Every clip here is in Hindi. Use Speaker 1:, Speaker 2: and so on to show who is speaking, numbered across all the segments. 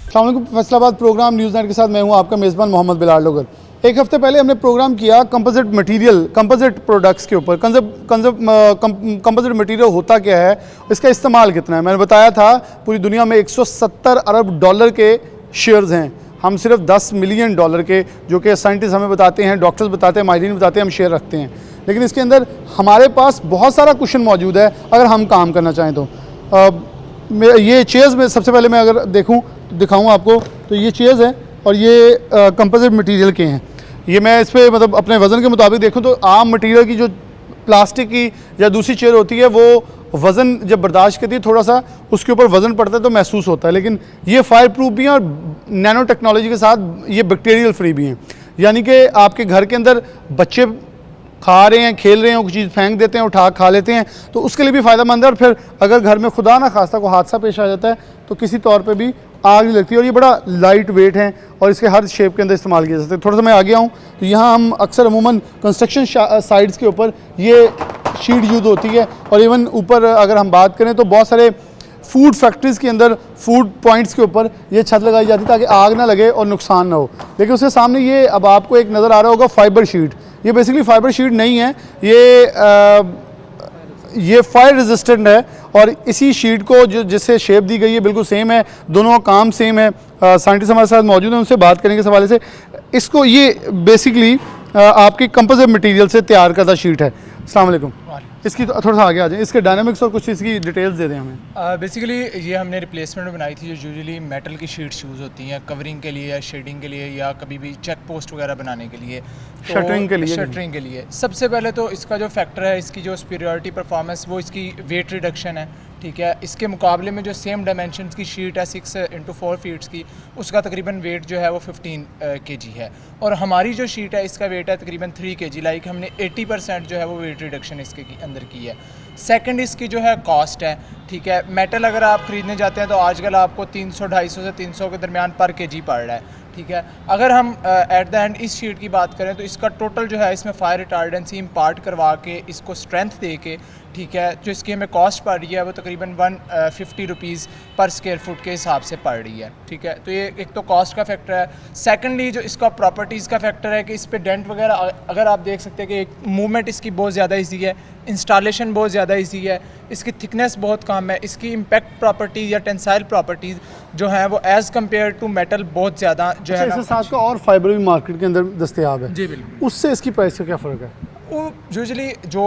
Speaker 1: अस्सलाम वालेकुम। फैसलाबाद प्रोग्राम न्यूज़ नाइट के साथ मैं हूं आपका मेज़बान मोहम्मद बिलाल लोगर। एक हफ़्ते पहले हमने प्रोग्राम किया कंपोजिट मटेरियल, कंपोजिट प्रोडक्ट्स के ऊपर। कंपोजिट मटेरियल होता क्या है, इसका इस्तेमाल कितना है। मैंने बताया था पूरी दुनिया में 170 अरब डॉलर के शेयर्स हैं, हम सिर्फ 10 मिलियन डॉलर के, जो कि साइंटिस्ट हमें बताते हैं, डॉक्टर्स बताते हैं, माहिरीन बताते हैं, हम शेयर रखते हैं। लेकिन इसके अंदर हमारे पास बहुत सारा कुशन मौजूद है अगर हम काम करना चाहें तो। ये चेयर्स में सबसे पहले मैं अगर देखूँ दिखाऊँ आपको, तो ये चेयर्स हैं और ये कंपोजिट मटेरियल के हैं। ये मैं इस पर मतलब अपने वज़न के मुताबिक देखूँ तो आम मटेरियल की जो प्लास्टिक की या दूसरी चेयर होती है वो वज़न जब बर्दाश्त करती है, थोड़ा सा उसके ऊपर वज़न पड़ता है तो महसूस होता है। लेकिन ये फायर प्रूफ भी हैं और नैनो टेक्नोलॉजी के साथ ये बैक्टीरियल फ्री भी हैं। यानी कि आपके घर के अंदर बच्चे खा रहे हैं, खेल रहे हैं, कोई चीज़ फेंक देते हैं, उठा खा लेते हैं, तो उसके लिए भी फ़ायदेमंद है। और फिर अगर घर में खुदा ना खास्ता कोई हादसा पेश आ जाता है तो किसी तौर पे भी आग नहीं लगती। और ये बड़ा लाइट वेट है और इसके हर शेप के अंदर इस्तेमाल किया जा सकता है। थोड़ा सा मैं आगे आऊँ तो यहाँ हम अक्सर अमूमन कंस्ट्रक्शन साइट्स के ऊपर ये शीट यूज़ होती है। और इवन ऊपर अगर हम बात करें तो बहुत सारे फूड फैक्ट्रीज़ के अंदर, फूड पॉइंट्स के ऊपर ये छत लगाई जाती है ताकि आग ना लगे और नुकसान ना हो। लेकिन उसके सामने ये अब आपको एक नज़र आ रहा होगा फाइबर शीट। ये बेसिकली फाइबर शीट नहीं है, ये फायर रेजिस्टेंट है। और इसी शीट को जो जिससे शेप दी गई है बिल्कुल सेम है, दोनों का काम सेम है। साइंटिस्ट हमारे साथ मौजूद हैं, उनसे बात करेंगे इस हवाले से। इसको ये बेसिकली आपकी कंपोजिट मटेरियल से तैयार करता शीट है। अस्सलाम वालेकुम। इसकी तो थोड़ा सा आगे आ जाए, इसके डायनामिक्स और कुछ इसकी डिटेल्स दे दें हमें।
Speaker 2: बेसिकली ये हमने रिप्लेसमेंट में बनाई थी जो यूजुअली मेटल की शीट्स यूज़ होती हैं कवरिंग के लिए या शेडिंग के लिए या कभी भी चेक पोस्ट वगैरह बनाने के लिए,
Speaker 1: शटरिंग के लिए।
Speaker 2: सबसे पहले तो इसका जो फैक्टर है, इसकी जो सुपीरियरिटी परफॉर्मेंस, वो इसकी वेट रिडक्शन है। ठीक है, इसके मुकाबले में जो सेम डायमेंशंस की शीट है 6x4 फीट्स की, उसका तकरीबन वेट जो है वो 15 kg है। और हमारी जो शीट है इसका वेट है तकरीबन 3 kg। लाइक हमने 80% जो है वो वेट रिडक्शन इसके अंदर की है। सेकंड इसकी जो है कॉस्ट है। ठीक है, मेटल अगर आप ख़रीदने जाते हैं तो आजकल आपको 300-250 से 300 के दरमियान पर kg पड़ रहा है। ठीक है, अगर हम एट द एंड इस शीट की बात करें तो इसका टोटल जो है इसमें फायर रिटार्डेंसी इम्पार्ट करवा के इसको स्ट्रेंथ दे के, ठीक है, जो इसकी हमें कॉस्ट पड़ रही है वो तकरीबन 150 रुपीज़ पर स्क्वायर फुट के हिसाब से पड़ रही है। ठीक है, तो ये एक तो कॉस्ट का फैक्टर है। सेकेंडली जो इसका प्रॉपर्टीज़ का फैक्टर है कि इस पर डेंट वगैरह अगर आप देख सकते हैं कि मूवमेंट इसकी बहुत ज़्यादा ईजी है, इंस्टॉलेशन बहुत ज़्यादा ईजी है, इसकी थिकनेस बहुत कम है, इसकी इम्पैक्ट प्रॉपर्टीज़ या टेंसाइल प्रॉपर्टीज़ जो हैं वो एज़ कम्पेयर टू मेटल बहुत ज़्यादा जो है।
Speaker 1: इसके साथ का और फाइबर भी मार्केट के अंदर दस्तयाब है।
Speaker 2: जी बिल्कुल।
Speaker 1: उससे इसकी प्राइस का क्या फ़र्क है?
Speaker 2: वो यूजुअली जो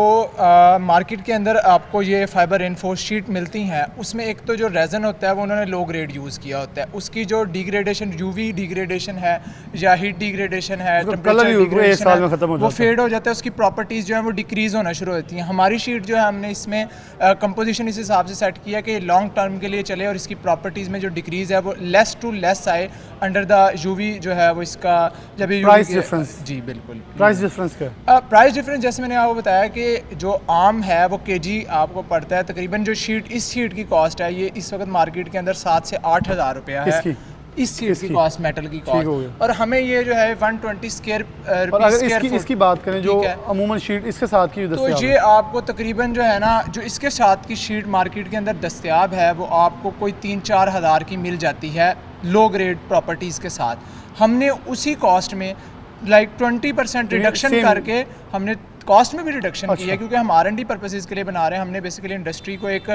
Speaker 2: मार्केट के अंदर आपको ये फाइबर रेनफोर्स शीट मिलती हैं उसमें एक तो जो रेजन होता है वो उन्होंने लो ग्रेड यूज़ किया होता है, उसकी जो डिग्रेडेशन, यूवी डिग्रेडेशन है या हीट डिग्रेडेशन है, टेम्परेचर डिग्रेडेशन है, वो फेड हो जाता है, उसकी प्रॉपर्टीज़ जो है वो डिक्रीज़ होना शुरू होती हैं। हमारी शीट जो है हमने इसमें कंपोजिशन इस हिसाब से सेट किया कि लॉन्ग टर्म के लिए चले और इसकी प्रॉपर्टीज़ में जो डिक्रीज़ है वो लेस टू लेस आए अंडर द यूवी जो है वो इसका जब
Speaker 1: प्राइस डिफरेंस।
Speaker 2: जी बिल्कुल।
Speaker 1: प्राइस डिफरेंस क्या?
Speaker 2: प्राइस डिफरेंस जैसे मैंने आपको बताया कि जो आम है वो केजी आपको पड़ता है तकरीबन, जो शीट इस शीट की कॉस्ट है ये इस वक्त मार्केट के अंदर 7 से 8 हज़ार रुपया है इस शीट की कॉस्ट, मेटल की कॉस्ट। और हमें ये जो है 120 स्क्वायर रुपीज़
Speaker 1: इसकी बात करें जो अमूमन शीट इसके साथ की
Speaker 2: तो ये आपको तकरीबन जो है ना, जो इसके साथ की शीट मार्केट के अंदर दस्तयाब है वो आपको कोई 3-4 हज़ार की मिल जाती है लो ग्रेड प्रॉपर्टीज़ के साथ। हमने उसी कॉस्ट में लाइक 20% रिडक्शन करके हमने कॉस्ट में भी रिडक्शन की है, क्योंकि हम R&D पर्पसेस के लिए बना रहे हैं। हमने बेसिकली इंडस्ट्री को एक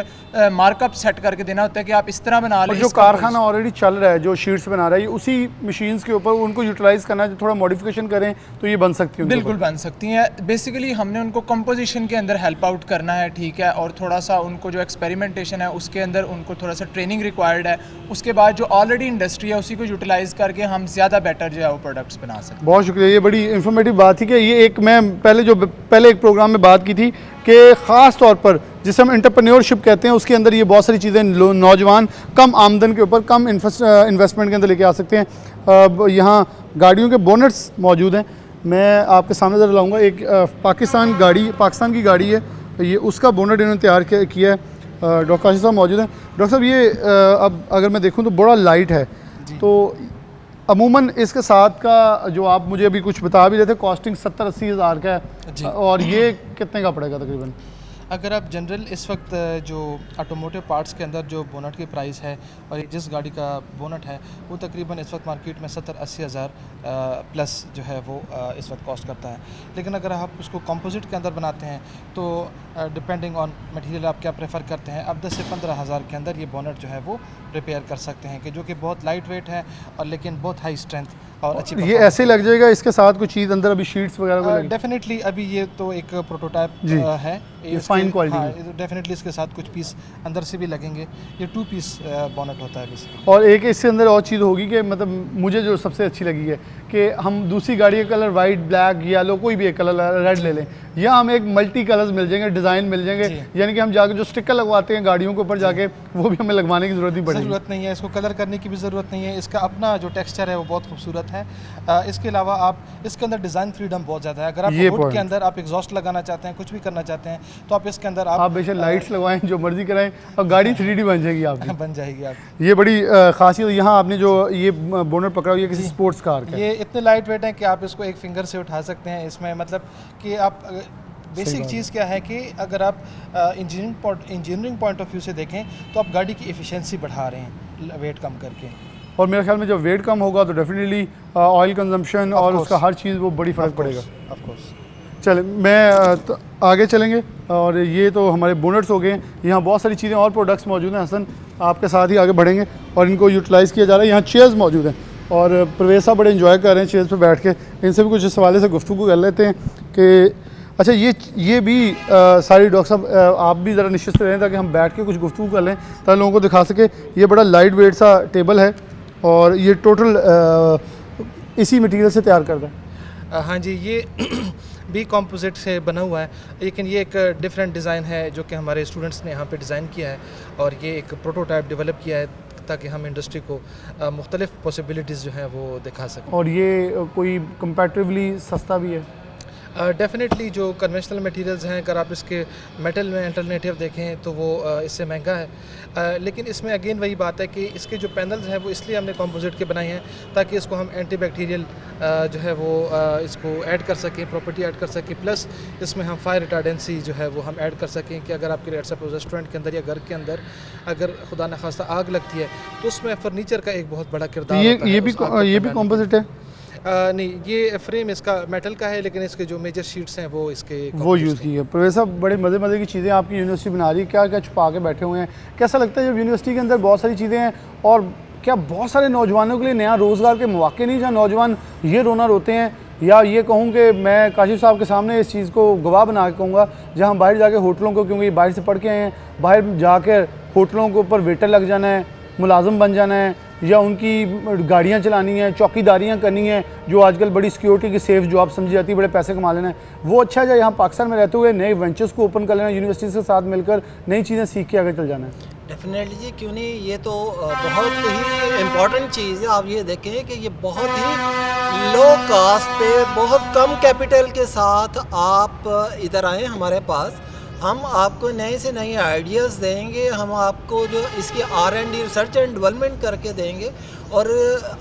Speaker 2: मार्कअप सेट करके देना होता है कि आप इस तरह बना लें।
Speaker 1: जो कारखाना ऑलरेडी चल रहा है, जो शीट्स बना रहा है, उसी मशीन्स के ऊपर उनको यूटिलाइज करना है, थोड़ा मॉडिफिकेशन करें तो ये बन सकती है।
Speaker 2: बिल्कुल बन सकती हैं। बेसिकली हमने उनको कंपोजिशन के अंदर हेल्प आउट करना है, ठीक है, और थोड़ा सा उनको जो एक्सपेरिमेंटेशन है उसके अंदर उनको थोड़ा सा ट्रेनिंग रिक्वायर्ड है। उसके बाद जो ऑलरेडी इंडस्ट्री है उसी को यूटिलाइज करके हम ज़्यादा बेटर जो है वो प्रोडक्ट्स बना सकते हैं।
Speaker 1: बहुत शुक्रिया, ये बड़ी इंफॉर्मेटिव बात थी कि ये एक मैं पहले एक प्रोग्राम में बात की थी कि ख़ास तौर पर जिसे हम एंटरप्रेन्योरशिप कहते हैं उसके अंदर ये बहुत सारी चीज़ें नौजवान कम आमदन के ऊपर कम इन्वेस्टमेंट के अंदर लेके आ सकते हैं। यहाँ गाड़ियों के बोनेट्स मौजूद हैं, मैं आपके सामने ज़रा लाऊंगा। एक पाकिस्तान की गाड़ी है, ये उसका बोनेट इन्होंने तैयार किया है। डॉक्टर काशिफ साहब मौजूद हैं। डॉक्टर साहब ये अब अगर मैं देखूँ तो बड़ा लाइट है, तो अमूमन इसके साथ का जो आप मुझे अभी कुछ बता भी रहे थे, कॉस्टिंग 70-80 हज़ार का है, और ये कितने का पड़ेगा तकरीबन?
Speaker 3: अगर आप जनरल इस वक्त जो ऑटोमोटिव पार्ट्स के अंदर जो बोनट की प्राइस है और ये जिस गाड़ी का बोनट है वो तकरीबन इस वक्त मार्केट में 70-80 हज़ार प्लस जो है वो इस वक्त कॉस्ट करता है। लेकिन अगर आप उसको कंपोजिट के अंदर बनाते हैं तो डिपेंडिंग ऑन मटेरियल आप क्या प्रेफर करते हैं, आप 10 से 15 हज़ार के अंदर ये बोनट जो है वो रिपेयर कर सकते हैं, कि जो कि बहुत लाइट वेट है और लेकिन बहुत हाई स्ट्रेंथ और अच्छी
Speaker 1: ये ऐसे लग जाएगा, इसके साथ कुछ चीज़ अंदर अभी शीट्स वगैरह
Speaker 3: डेफिनेटली अभी ये तो एक प्रोटोटाइप है,
Speaker 1: ये फाइन क्वालिटी
Speaker 3: हाँ, डेफिनेटली इसके साथ कुछ पीस अंदर से भी लगेंगे। ये 2 पीस बोनट होता है बेसिकली।
Speaker 1: और एक इसके अंदर और चीज़ होगी कि मतलब मुझे जो सबसे अच्छी लगी है कि हम दूसरी गाड़ी का कलर वाइट, ब्लैक, येलो कोई भी एक कलर रेड ले लें, या हमें एक मल्टी कलर्स मिल जाएंगे, डिज़ाइन मिल जाएंगे, यानी कि हम जाके जो स्टिकर लगवाते हैं गाड़ियों के ऊपर जाके वो भी हमें लगवाने की ज़रूरत नहीं पड़ेगी।
Speaker 3: ज़रूरत नहीं है, इसको कलर करने की भी ज़रूरत नहीं है। इसका अपना जो टेक्सचर है वो बहुत खूबसूरत है। इसके अलावा आप इसके अंदर डिज़ाइन फ्रीडम बहुत ज़्यादा है। अगर आप हुड के अंदर आप एग्जॉस्ट लगाना चाहते हैं, कुछ भी करना चाहते हैं, तो आप इसके अंदर आप
Speaker 1: बेशक लाइट्स लगवाएं, जो मर्जी कराएं और गाड़ी 3D बन जाएगी आपकी।
Speaker 3: बन जाएगी आप।
Speaker 1: ये बड़ी खासियत। यहाँ आपने जो ये बोनट पकड़ा हुआ है किसी स्पोर्ट्स कार का,
Speaker 3: ये इतने लाइट वेट है कि आप इसको एक फिंगर से उठा सकते हैं। इसमें मतलब कि आप बेसिक चीज़ क्या है कि अगर आप इंजीनियरिंग पॉइंट ऑफ व्यू से देखें तो आप गाड़ी की एफिशिएंसी बढ़ा रहे हैं वेट कम करके।
Speaker 1: और मेरे ख्याल में जब वेट कम होगा तो डेफिनेटली ऑयल कंजम्पशन और उसका हर चीज़ वो बड़ी फ़र्क पड़ेगा।
Speaker 3: Of course.
Speaker 1: चले मैं आगे चलेंगे। और ये तो हमारे बोनट्स हो गए हैं। यहाँ बहुत सारी चीज़ें और प्रोडक्ट्स मौजूद हैं। हसन आपके साथ ही आगे बढ़ेंगे और इनको यूटिलाइज़ किया जा रहा है। यहाँ चेयर्स मौजूद हैं और प्रवेश साहब बड़े इन्जॉय कर रहे हैं चेयर्स पे बैठ के। इनसे भी कुछ इस हवाले से गुफ्तगू कर लेते हैं कि अच्छा ये भी सारी डॉक्टर साहब आप भी ज़रा निश्चित रहें ताकि हम बैठ के कुछ गुफ्तगू कर लें, ताकि लोगों को दिखा सके। ये बड़ा लाइट वेट सा टेबल है और ये टोटल इसी मटेरियल से तैयार करता है।
Speaker 3: हाँ जी, ये भी कंपोजिट से बना हुआ है, लेकिन ये एक डिफरेंट डिज़ाइन है जो कि हमारे स्टूडेंट्स ने यहाँ पे डिज़ाइन किया है और ये एक प्रोटोटाइप डेवलप किया है ताकि हम इंडस्ट्री को मुख्तलिफ पॉसिबिलिटीज़ जो हैं वो दिखा सकें।
Speaker 1: और ये कोई कंपैरेटिवली सस्ता भी है?
Speaker 3: डेफिनेटली जो कन्वेंशनल मटेरियल्स हैं, अगर आप इसके मेटल में अल्टरनेटिव देखें तो वो इससे महंगा है। लेकिन इसमें अगेन वही बात है कि इसके जो पैनल्स हैं वो इसलिए हमने कंपोजिट के बनाए हैं ताकि इसको हम एंटी बैक्टीरियल जो है वो इसको ऐड कर सकें, प्रॉपर्टी ऐड कर सकें, प्लस इसमें हम फायर रिटार्डेंसी जो है वो हम ऐड कर सकें कि अगर आपके सपोज रेस्टोरेंट के अंदर या घर के अंदर अगर खुदा न खास्ता आग लगती है तो उसमें फर्नीचर का एक बहुत बड़ा किरदार होता है।
Speaker 1: ये भी कंपोजिट है?
Speaker 3: नहीं, ये फ्रेम इसका मेटल का है, लेकिन इसके जो मेजर शीट्स हैं वो इसके
Speaker 1: वो यूज़ की है। प्रवेश साहब बड़े मज़े की चीज़ें आपकी यूनिवर्सिटी बना रही है, क्या क्या छुपा के बैठे हुए हैं। कैसा लगता है जब यूनिवर्सिटी के अंदर बहुत सारी चीज़ें हैं और क्या बहुत सारे नौजवानों के लिए नया रोज़गार के मौके नहीं, जहाँ नौजवान ये रोना रोते हैं, या ये कहूँ कि मैं काशिफ साहब के सामने इस चीज़ को गवाह बना के कहूँगा, जहाँ बाहर जाके होटलों को, क्योंकि बाहर से पढ़ के आए हैं, बाहर जाकर होटलों के ऊपर वेटर लग जाना है, मुलाजिम बन जाना है, या उनकी गाड़ियाँ चलानी है, चौकीदारियाँ करनी है, जो आजकल बड़ी सिक्योरिटी की सेफ जॉब समझी जाती है, बड़े पैसे कमा लेना है, वो अच्छा है। यहाँ पाकिस्तान में रहते हुए नए वेंचर्स को ओपन कर लेना, यूनिवर्सिटी के साथ मिलकर नई चीज़ें सीख के आगे चल जाना है।
Speaker 4: डेफिनेटली जी, क्यों नहीं। ये तो बहुत ही इम्पॉर्टेंट चीज़ है। आप ये देखें कि ये बहुत ही लो कास्ट पे, बहुत कम कैपिटल के साथ आप इधर आए हमारे पास। हम आपको नए से नए आइडियाज़ देंगे, हम आपको जो इसकी R&D रिसर्च एंड डेवलपमेंट करके देंगे, और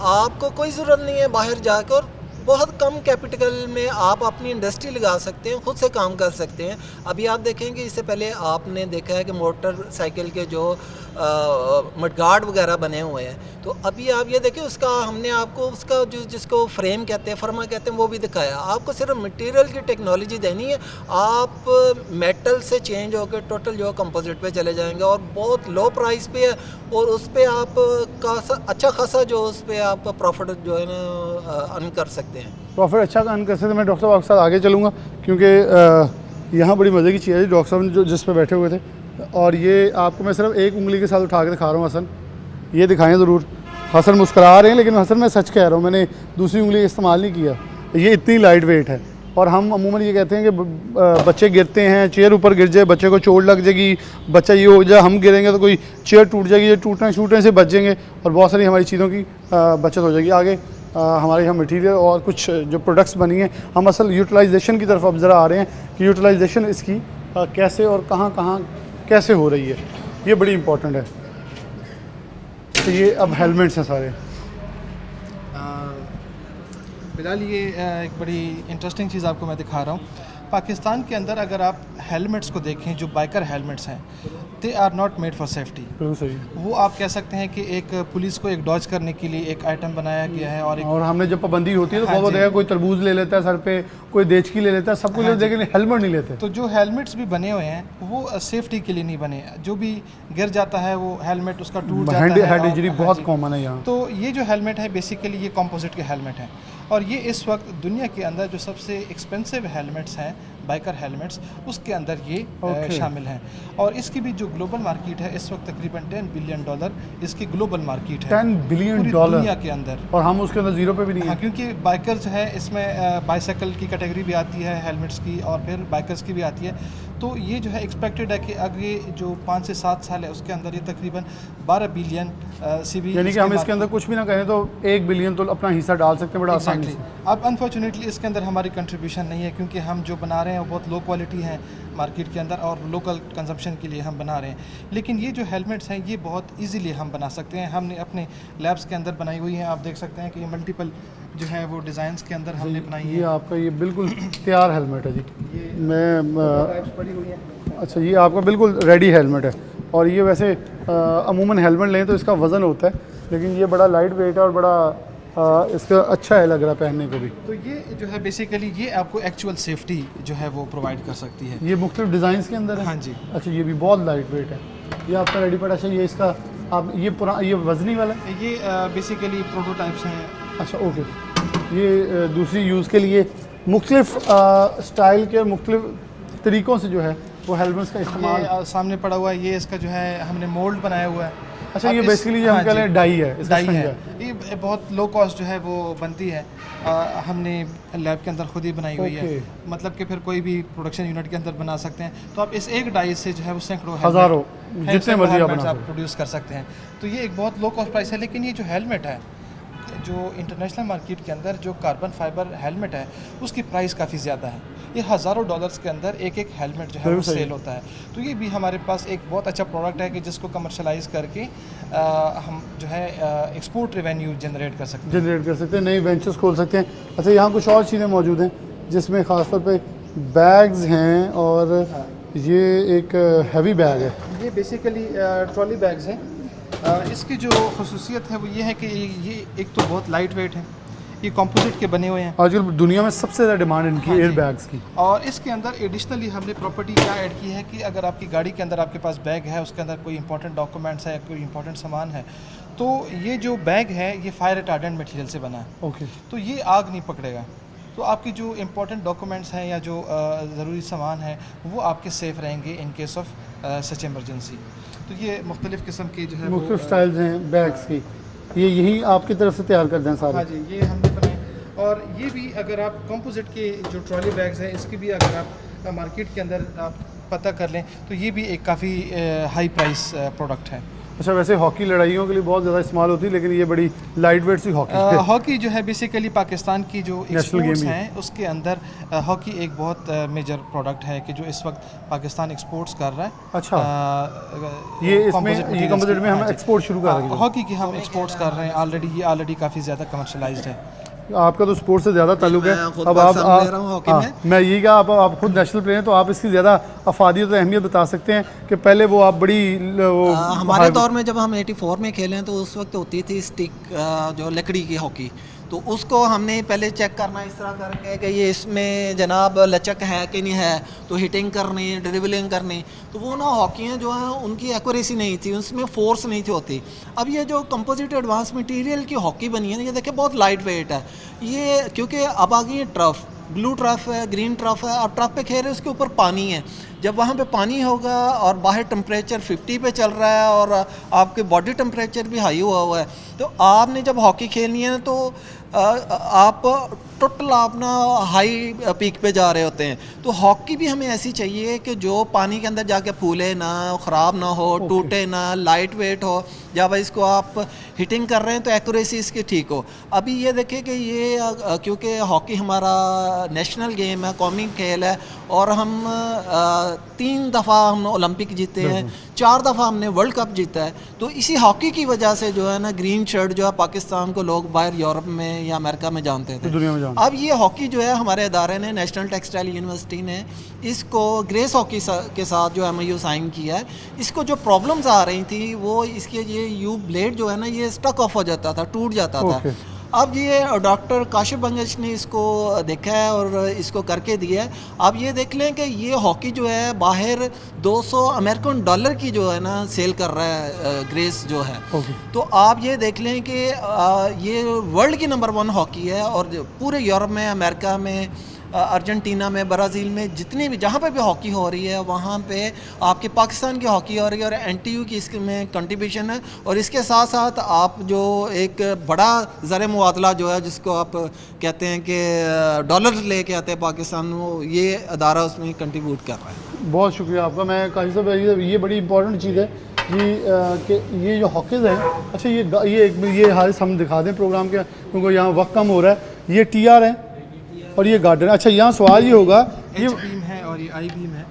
Speaker 4: आपको कोई ज़रूरत नहीं है बाहर जाकर। बहुत कम कैपिटल में आप अपनी इंडस्ट्री लगा सकते हैं, ख़ुद से काम कर सकते हैं। अभी आप देखेंगे, इससे पहले आपने देखा है कि मोटरसाइकिल के जो मडगार्ड वगैरह बने हुए हैं, तो अभी आप ये देखें, उसका हमने आपको उसका जो जिसको फ्रेम कहते हैं, फर्मा कहते हैं, वो भी दिखाया। आपको सिर्फ मटेरियल की टेक्नोलॉजी देनी है, आप मेटल से चेंज होकर टोटल जो कंपोजिट पे चले जाएंगे, और बहुत लो प्राइस पे है, और उस पर आप का अच्छा खासा जो उस पर आप प्रॉफिट जो है ना अर्न कर सकते हैं।
Speaker 1: प्रॉफिट अच्छा अर्न कर सकते हैं। मैं डॉक्टर साहब आपके साथ आगे चलूँगा, क्योंकि यहाँ बड़ी मज़े की चीज़ है डॉक्टर साहब जो जिस पे बैठे हुए थे, और ये आपको मैं सिर्फ एक उंगली के साथ उठा के दिखा रहा हूँ। हसन ये दिखाएं ज़रूर। हसन मुस्कुरा रहे हैं, लेकिन हसन मैं सच कह रहा हूँ, मैंने दूसरी उंगली इस्तेमाल नहीं किया। ये इतनी लाइट वेट है, और हम अमूमन ये कहते हैं कि बच्चे गिरते हैं, चेयर ऊपर गिर जाए, बच्चे को चोट लग जाएगी, बच्चा ये हो जाए, हम गिरेंगे तो कोई चेयर टूट जाएगी, ये छूटने से बच जाएंगे, और बहुत सारी हमारी चीज़ों की बचत हो जाएगी। आगे हमारे यहाँ मटेरियल और कुछ जो प्रोडक्ट्स बनी हैं, हम असल यूटिलाइजेशन की तरफ अब ज़रा आ रहे हैं कि यूटिलाइजेशन इसकी कैसे और कहाँ कैसे हो रही है, ये बड़ी इंपॉर्टेंट है। तो ये अब हेलमेट्स हैं सारे।
Speaker 3: फिलहाल ये एक बड़ी इंटरेस्टिंग चीज़ आपको मैं दिखा रहा हूँ। पाकिस्तान के अंदर अगर आप हेलमेट्स को देखें, जो बाइकर हेलमेट्स हैं, they are not made for safety.
Speaker 1: बिल्कुल सही।
Speaker 3: वो आप कह सकते हैं कि एक पुलिस को एक डॉज करने के लिए एक आइटम बनाया गया है। और
Speaker 1: हमने जब पाबंदी होती है तो
Speaker 3: हाँ
Speaker 1: बहुत
Speaker 3: जी।
Speaker 1: देखा, कोई तरबूज ले लेता है सर पे, कोई देचकी ले लेता है, सब कुछ लेकिन हेलमेट नहीं लेते।
Speaker 3: तो जो हेलमेट्स भी बने हुए हैं वो सेफ्टी के लिए नहीं बने। जो भी गिर जाता है वो हेलमेट उसका टूट जाता है।
Speaker 1: हेड इंजरी
Speaker 3: हाँ
Speaker 1: बहुत
Speaker 3: जी।
Speaker 1: कॉमन है यहाँ।
Speaker 3: तो ये जो हेलमेट है बेसिकली ये कंपोजिट के हेलमेट हैं, और ये इस वक्त दुनिया के अंदर जो सबसे एक्सपेंसिव हेलमेट्स हैं, बाइकर हेलमेट्स, उसके अंदर ये शामिल हैं। और इसकी भी जो ग्लोबल मार्केट है इस वक्त तकरीबन $10 बिलियन इसकी ग्लोबल मार्केट है,
Speaker 1: 10 बिलियन
Speaker 3: पूरी
Speaker 1: डॉलर
Speaker 3: दुनिया के अंदर।
Speaker 1: और हम उसके अंदर जीरो पे भी नहीं
Speaker 3: हाँ,
Speaker 1: है।
Speaker 3: क्योंकि बाइकर्स है इसमें बाइसाइकिल की कैटेगरी भी आती है हेलमेट्स की, और फिर बाइकर्स की भी आती है। तो ये जो है एक्सपेक्टेड है कि अगले जो 5 से 7 साल है उसके अंदर ये तकरीबन 12 बिलियन से भी,
Speaker 1: यानी कि हम इसके अंदर कुछ भी ना कहें तो 1 बिलियन तो अपना हिस्सा डाल सकते हैं बड़ा आसानी से।
Speaker 3: अब अनफॉर्चुनेटली इसके अंदर हमारी कंट्रीब्यूशन नहीं है, क्योंकि हम जो बना रहे हैं वो बहुत लो क्वालिटी है मार्केट के अंदर, और लोकल कंजम्पशन के लिए हम बना रहे हैं। लेकिन ये जो हेलमेट्स हैं ये बहुत इजीली हम बना सकते हैं। हमने अपने लैब्स के अंदर बनाई हुई हैं। आप देख सकते हैं कि ये मल्टीपल जो है वो डिज़ाइंस के अंदर हमने बनाई
Speaker 1: ये
Speaker 3: है।
Speaker 1: आपका ये बिल्कुल तैयार हेलमेट है जी।
Speaker 3: पड़ी हुई है।
Speaker 1: अच्छा, ये आपका बिल्कुल रेडी हेलमेट है। और ये वैसे अमूमन हेलमेट लें तो इसका वज़न होता है, लेकिन ये बड़ा लाइट वेट है और बड़ा इसका अच्छा है लग रहा है पहनने को भी।
Speaker 3: तो ये जो है बेसिकली ये आपको एक्चुअल सेफ्टी जो है वो प्रोवाइड कर सकती है।
Speaker 1: ये मुख्तलिफ डिज़ाइंस के अंदर है।
Speaker 3: हाँ जी।
Speaker 1: अच्छा, ये भी बहुत लाइट वेट है। ये आपका रेडी पड़ा। अच्छा, ये इसका आप ये वज़नी वाला है।
Speaker 3: ये बेसिकली प्रोटोटाइप्स हैं।
Speaker 1: अच्छा, ओके। ये दूसरी यूज़ के लिए मुख्तलिफ स्टाइल के मुख्तलिफ तरीक़ों से जो है वो हेलमेट्स का इस्तेमाल।
Speaker 3: ये सामने पड़ा हुआ है, ये इसका जो है हमने मोल्ड बनाया हुआ है।
Speaker 1: अच्छा,
Speaker 3: अब
Speaker 1: ये
Speaker 3: इस-
Speaker 1: बेसिकली जो
Speaker 3: हाँ
Speaker 1: हम कह
Speaker 3: जी,
Speaker 1: रहे हैं डाई है, इसका
Speaker 3: डाई है।
Speaker 1: शंगा।
Speaker 3: ये बहुत लो कॉस्ट जो है वो बनती है। हमने लैब के अंदर खुद ही बनाई हुई है।
Speaker 1: ओके।
Speaker 3: मतलब कि फिर कोई भी प्रोडक्शन यूनिट के अंदर बना सकते हैं। तो आप इस एक डाई से जो है वो सैकड़ों
Speaker 1: हज़ारों,
Speaker 3: helmet-
Speaker 1: जितने मर्जी आप बना
Speaker 3: आप प्रोड्यूस कर सकते हैं। तो ये एक बहुत लो कॉस्ट प्राइस है। लेकिन ये जो हेलमेट है, जो इंटरनेशनल मार्केट के अंदर जो कार्बन फाइबर हेलमेट है उसकी प्राइस काफ़ी ज़्यादा है। ये हज़ारों डॉलर्स के अंदर एक एक हेलमेट जो है वो
Speaker 1: बिल्कुल सही।
Speaker 3: सेल होता है। तो ये भी हमारे पास एक बहुत अच्छा प्रोडक्ट है कि जिसको कमर्शलाइज करके हम जो है एक्सपोर्ट रेवेन्यू जनरेट कर सकते हैं।
Speaker 1: जनरेट कर सकते हैं, नई वेंचर्स खोल सकते हैं। अच्छा, यहाँ कुछ और चीज़ें मौजूद हैं जिसमें ख़ासतौर पे बैग्स हैं, और ये एक हैवी बैग है।
Speaker 3: ये बेसिकली ट्रॉली बैग्स हैं। इसकी जो खसूसियत है वो ये है कि ये एक तो बहुत लाइट वेट है, ये कंपोजिट के बने हुए हैं,
Speaker 1: आजकल दुनिया में सबसे ज़्यादा डिमांड इनकी
Speaker 3: हाँ
Speaker 1: एयर
Speaker 3: जी।
Speaker 1: बैग्स की।
Speaker 3: और इसके अंदर एडिशनली हमने प्रॉपर्टी क्या ऐड की है कि अगर आपकी गाड़ी के अंदर आपके पास बैग है, उसके अंदर कोई इंपॉर्टेंट डॉक्यूमेंट्स है या कोई इंपॉर्टेंट सामान है, तो ये जो बैग है ये फायर रिटार्डेंट मटेरियल से बना है।
Speaker 1: ओके।
Speaker 3: तो ये आग नहीं पकड़ेगा। तो आपकी जो इंपॉर्टेंट डॉक्यूमेंट्स हैं या जो ज़रूरी सामान है वो आपके सेफ़ रहेंगे in case of such emergency. तो ये मुख्तलिफ़ किस्म के जो है वो,
Speaker 1: मुख्तलिफ स्टाइल्स हैं बैग्स की। ये यही आपकी तरफ से तैयार कर दें
Speaker 3: हाँ
Speaker 1: सारे।
Speaker 3: जी, ये हमने बनाए। और ये भी अगर आप कंपोजिट के जो ट्रॉली बैग्स हैं इसकी भी अगर आप मार्केट के अंदर आप पता कर लें तो ये भी एक काफ़ी हाई प्राइस प्रोडक्ट है।
Speaker 1: अच्छा, वैसे हॉकी लड़ाइयों के लिए बहुत ज़्यादा इस्तेमाल होती है, लेकिन ये बड़ी लाइट वेट सी हॉकी है।
Speaker 3: हॉकी जो है बेसिकली पाकिस्तान की जो
Speaker 1: National
Speaker 3: एक्सपोर्ट्स
Speaker 1: game ही।
Speaker 3: हैं उसके अंदर हॉकी एक बहुत मेजर प्रोडक्ट है कि जो इस वक्त पाकिस्तान एक्सपोर्ट्स कर रहा है।
Speaker 1: अच्छा, ये इसमें ये कंपोजिट में हम एक्सपोर्ट शुरू कर रहे हैं।
Speaker 3: हॉकी की हम एक्सपोर्ट्स कर रहे हैं ऑलरेडी। ये ऑलरेडी काफ़ी ज़्यादा कमर्शलाइज्ड है।
Speaker 1: आपका तो स्पोर्ट से ज़्यादा ताल्लुक है।
Speaker 4: मैं खुद
Speaker 1: अब
Speaker 4: पाकिस्तान में रहा हूँ हॉकी में।
Speaker 1: मैं यही कहा, आप खुद नेशनल प्लेयर हैं तो आप इसकी ज़्यादा अफादियत और अहमियत बता सकते हैं कि पहले वो आप बड़ी
Speaker 4: हमारे दौर में जब हम 84 में खेले तो उस वक्त होती थी स्टिक जो लकड़ी की हॉकी, तो उसको हमने पहले चेक करना इस तरह करके कि ये इसमें जनाब लचक है कि नहीं है, तो हिटिंग करनी, ड्रिबलिंग करनी। तो वो ना हॉकियाँ जो हैं उनकी एक्यूरेसी नहीं थी, उसमें फोर्स नहीं थी होती। अब ये जो कंपोजिट एडवांस मटेरियल की हॉकी बनी है ना, ये देखिए बहुत लाइट वेट है ये, क्योंकि अब आ गई है ट्रफ, ब्लू ट्रफ है, ग्रीन ट्रफ है। अब ट्रफ पे खेल रहे उसके ऊपर पानी है। जब वहाँ पे पानी होगा और बाहर टेम्परेचर 50 पे चल रहा है और आपके बॉडी टेम्परेचर भी हाई हुआ है, तो आपने जब हॉकी खेलनी है तो आप टोटल अपना हाई पीक पे जा रहे होते हैं। तो हॉकी भी हमें ऐसी चाहिए कि जो पानी के अंदर जाके फूले ना, ख़राब ना हो, टूटे ना, लाइट वेट हो। जब इसको आप हिटिंग कर रहे हैं तो एक्यूरेसी इसकी ठीक हो। अभी ये देखें कि ये क्योंकि हॉकी हमारा नेशनल गेम है, कौमी खेल है, और हम 3 दफ़ा हम ओलंपिक जीते हैं, 4 दफ़ा हमने वर्ल्ड कप जीता है। तो इसी हॉकी की वजह से जो है ना ग्रीन शर्ट जो है पाकिस्तान को लोग बाहर यूरोप में या अमेरिका में जानते थे।
Speaker 1: दुनिया में जानते
Speaker 4: अब ये हॉकी जो है हमारे इदारे ने, नेशनल टेक्सटाइल यूनिवर्सिटी ने इसको ग्रेस हॉकी के साथ जो MOU साइन किया है। इसको जो प्रॉब्लम्स आ रही थी वो इसके ये यू ब्लेड जो है ना ये स्टक ऑफ हो जाता था, टूट जाता था। अब ये डॉक्टर काशिफ बंगश ने इसको देखा है और इसको करके दिया है। आप ये देख लें कि ये हॉकी जो है बाहर $200 की जो है ना सेल कर रहा है ग्रेस जो है। तो आप ये देख लें कि ये वर्ल्ड की नंबर 1 हॉकी है और पूरे यूरोप में, अमेरिका में, अर्जेंटीना में, ब्राज़ील में, जितनी भी जहाँ पे भी हॉकी हो रही है वहाँ पे आपके पाकिस्तान की हॉकी हो रही है और NTU की इसमें कंट्रीब्यूशन है। और इसके साथ साथ आप जो एक बड़ा ज़र मुबादला जो है जिसको आप कहते हैं कि डॉलर लेके आते हैं पाकिस्तान, वो ये अदारा उसमें कंट्रीब्यूट कर रहा है।
Speaker 1: बहुत शुक्रिया आपका। मैं काशिफ साहब ये बड़ी इंपॉर्टेंट चीज़ है जी कि ये जो हॉकीज़ हैं, अच्छा ये हारिस हम दिखा दें प्रोग्राम के, क्योंकि यहाँ वक्त कम हो रहा है। ये TR है और ये गार्डन। अच्छा, यहाँ सवाल ये होगा, ये
Speaker 3: बीम है और ये आई बीम है।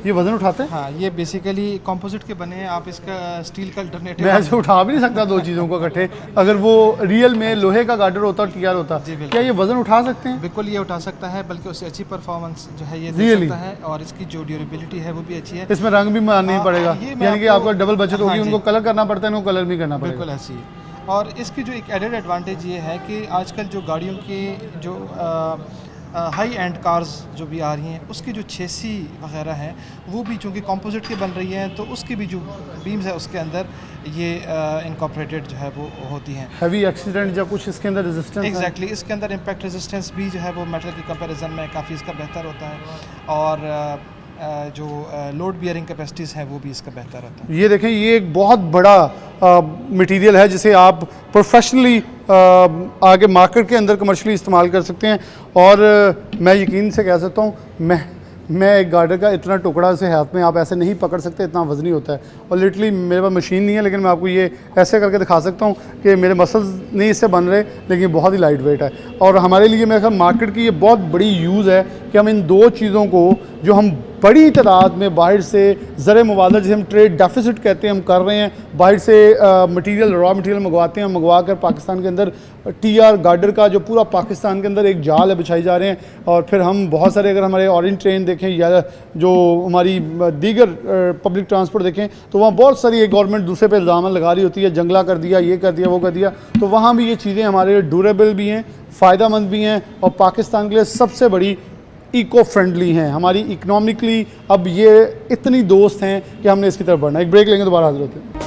Speaker 1: ये वज़न उठाते हैं?
Speaker 3: हाँ, ये बेसिकली कंपोजिट के बने हैं। आप इसका स्टील का अल्टरनेटिव,
Speaker 1: मैं ऐसे उठा भी नहीं सकता दो चीज़ों को इकट्ठे। अगर वो रियल में लोहे का गार्डर होता और TR होता, क्या ये वज़न उठा सकते हैं?
Speaker 3: बिल्कुल ये उठा सकता है, बल्कि उससे अच्छी परफॉर्मेंस जो है ये दे सकता है और इसकी जो ड्यूरेबिलिटी है वो भी अच्छी है।
Speaker 1: इसमें रंग भी मारना नहीं पड़ेगा, यानी कि आपका डबल बचत होगी। उनको कलर करना पड़ता है, इनको कलर भी करना पड़ेगा।
Speaker 3: बिल्कुल ऐसी है। और इसकी जो एक एडेड एडवांटेज ये है कि आजकल जो गाड़ियों की जो हाई एंड कार्स जो भी आ रही हैं उसकी जो चेसी वगैरह हैं वो भी चूँकि कंपोजिट की बन रही हैं, तो उसकी भी जो बीम्स है उसके अंदर ये इनकॉर्पोरेटेड जो है वो होती हैं।
Speaker 1: हैवी एक्सीडेंट या कुछ इसके अंदर रेजिस्टेंस
Speaker 3: एग्जैक्टली इसके अंदर इम्पैक्ट रेजिस्टेंस भी जो है वो मेटल की कंपैरिजन में काफ़ी इसका बेहतर होता है और जो लोड बियरिंग कैपेसिटीज़ हैं वो भी इसका बेहतर होता है।
Speaker 1: ये देखें, ये एक बहुत बड़ा मटेरियल है जिसे आप प्रोफेशनली आगे मार्केट के अंदर कमर्शियली इस्तेमाल कर सकते हैं। और मैं यकीन से कह सकता हूँ, मैं एक गार्डर का इतना टुकड़ा से हाथ में आप ऐसे नहीं पकड़ सकते, इतना वज़नी होता है। और लिटरली मेरे पास मशीन नहीं है, लेकिन मैं आपको ये ऐसे करके दिखा सकता हूँ कि मेरे मसल्स नहीं इससे बन रहे, लेकिन बहुत ही लाइट वेट है। और हमारे लिए मेरे ख्याल मार्केट की ये बहुत बड़ी यूज़ है कि हम इन दो चीज़ों को जो हम बड़ी तादाद में बाहर से ज़र मुबादला, जिसे हम ट्रेड डेफिसिट कहते हैं, हम कर रहे हैं। बाहर से मटेरियल, रॉ मटेरियल मंगवाते हैं, मंगवा कर पाकिस्तान के अंदर TR गार्डर का जो पूरा पाकिस्तान के अंदर एक जाल है बिछाई जा रहे हैं। और फिर हम बहुत सारे, अगर हमारे ऑरेंज ट्रेन देखें या जो हमारी दीगर पब्लिक ट्रांसपोर्ट देखें, तो वहाँ बहुत सारी एक गवर्नमेंट दूसरे पे इल्ज़ाम लगा रही होती है, जंगला कर दिया, ये कर दिया, वो कर दिया। तो वहाँ भी ये चीज़ें हमारे ड्यूरेबल भी हैं, फ़ायदेमंद भी हैं और पाकिस्तान के लिए सबसे बड़ी इको फ्रेंडली हैं। हमारी इकनॉमिकली अब ये इतनी दोस्त हैं कि हमने इसकी तरफ बढ़ना। एक ब्रेक लेंगे, दोबारा हाजिर होते हैं।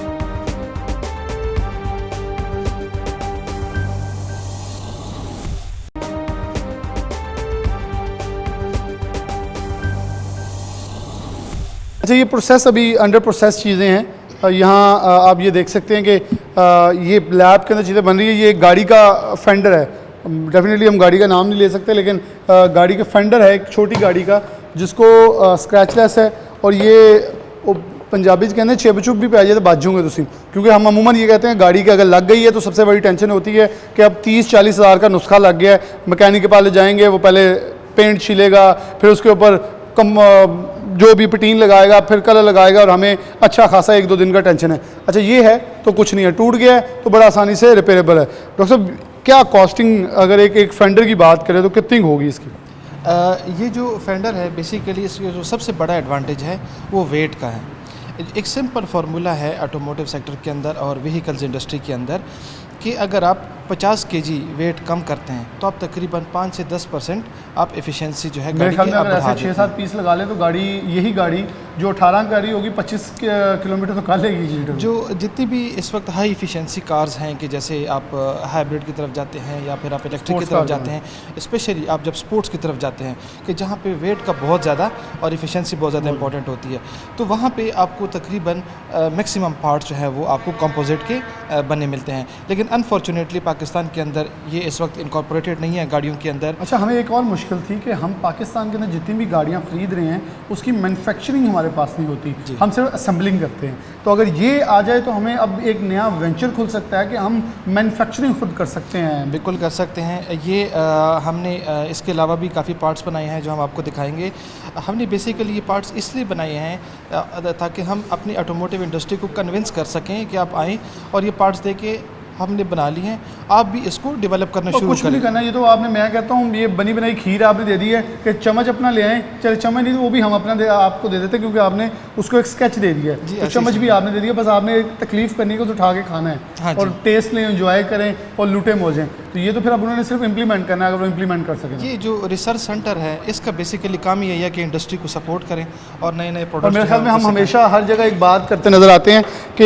Speaker 1: अच्छा, ये प्रोसेस अभी अंडर प्रोसेस चीज़ें हैं। यहाँ आप ये देख सकते हैं कि ये लैब के अंदर चीज़ें बन रही है। ये एक गाड़ी का फेंडर है। डेफिनेटली हम गाड़ी का नाम नहीं ले सकते, लेकिन गाड़ी का फेंडर है, एक छोटी गाड़ी का, जिसको स्क्रैचलेस है। और ये पंजाबी कहते हैं चुप चुप भी पै जाए तो बच जाओगे तुम, क्योंकि हम अमूमन ये कहते हैं गाड़ी की अगर लग गई है तो सबसे बड़ी टेंशन होती है कि अब 30-40 हज़ार का नुस्खा लग गया है, मैकेनिक के पास ले जाएंगे, वो पहले पेंट छीलेगा, फिर उसके ऊपर जो भी पटीन लगाएगा, फिर कलर लगाएगा और हमें अच्छा खासा 1-2 दिन का टेंशन है। अच्छा, ये है तो कुछ नहीं है, टूट गया है तो बड़ा आसानी से रिपेयरेबल है। डॉक्टर साहब, क्या कॉस्टिंग, अगर एक फेंडर की बात करें तो कितनी होगी इसकी?
Speaker 3: ये जो फेंडर है बेसिकली इसका जो सबसे बड़ा एडवांटेज है वो वेट का है। एक सिंपल फार्मूला है ऑटोमोटिव सेक्टर के अंदर और व्हीकल्स इंडस्ट्री के अंदर कि अगर आप 50 kg वेट कम करते हैं तो आप तकरीबन 5 से 10% आप एफिशिएंसी जो है
Speaker 1: मेरे ख्याल में अगर ऐसे 6-7 पीस लगा लें तो गाड़ी, यही गाड़ी जो 18 का रही होगी 25 किलोमीटर तो कर लेगी।
Speaker 3: जो जितनी भी इस वक्त हाई एफिशिएंसी कार्स हैं कि जैसे आप हाइब्रिड की तरफ जाते हैं या फिर आप इलेक्ट्रिक की तरफ जाते हैं, स्पेशली आप जब स्पोर्ट्स की तरफ जाते हैं कि जहाँ पे वेट का बहुत ज़्यादा और एफिशिएंसी बहुत ज़्यादा इंपॉर्टेंट होती है, तो वहाँ पे आपको तकरीबन मैक्सिमम पार्ट्स जो है वो आपको कंपोजिट के बने मिलते हैं। लेकिन अनफॉर्चुनेटली पाकिस्तान के अंदर ये इस वक्त इनकॉर्पोरेटेड नहीं है गाड़ियों के अंदर।
Speaker 1: अच्छा, हमें एक और मुश्किल थी कि हम पाकिस्तान के अंदर जितनी भी गाड़ियाँ ख़रीद रहे हैं उसकी मैन्युफैक्चरिंग हमारे पास नहीं होती, हम सिर्फ असेंबलिंग करते हैं। तो अगर ये आ जाए तो हमें अब एक नया वेंचर खुल सकता है कि हम मैन्युफैक्चरिंग खुद कर सकते हैं।
Speaker 3: बिल्कुल कर सकते हैं। ये हमने इसके अलावा भी काफ़ी पार्ट्स बनाए हैं जो हम आपको दिखाएंगे। हमने बेसिकली ये पार्ट्स इसलिए बनाए हैं ताकि हम अपनी ऑटोमोटिव इंडस्ट्री को कन्विंस कर सकें कि आप आएँ और ये पार्ट्स दे के हमने बना ली हैं, आप भी इसको डेवलप करना
Speaker 1: और
Speaker 3: शुरू
Speaker 1: कुछ भी नहीं
Speaker 3: करें।
Speaker 1: करना, ये तो आपने, मैं कहता हूँ ये बनी बनाई खीर आपने दे दी है कि चम्मच अपना ले आएँ, चले चम्मच नहीं तो वो भी हम अपना आपको दे देते हैं, क्योंकि आपने उसको एक स्केच दे दिया
Speaker 3: जी,
Speaker 1: है, तो
Speaker 3: ऐसे
Speaker 1: चम्मच
Speaker 3: ही।
Speaker 1: भी आपने दे दिया, बस आपने एक तकलीफ करनी है, तो उठा के खाना
Speaker 3: हाँ
Speaker 1: है
Speaker 3: जी।
Speaker 1: और टेस्ट लें, एंजॉय करें और लूटे मौजें। तो ये तो फिर अब उन्होंने सिर्फ इम्प्लीमेंट करना है, अगर वो इम्प्लीमेंट कर सकें।
Speaker 3: ये जो रिसर्च सेंटर है इसका बेसिकली काम यही है कि इंडस्ट्री को सपोर्ट करें और नए नए
Speaker 1: और
Speaker 3: प्रोडक्ट्स
Speaker 1: मेरे ख्याल में हम हमेशा हर जगह एक बात करते नज़र आते हैं कि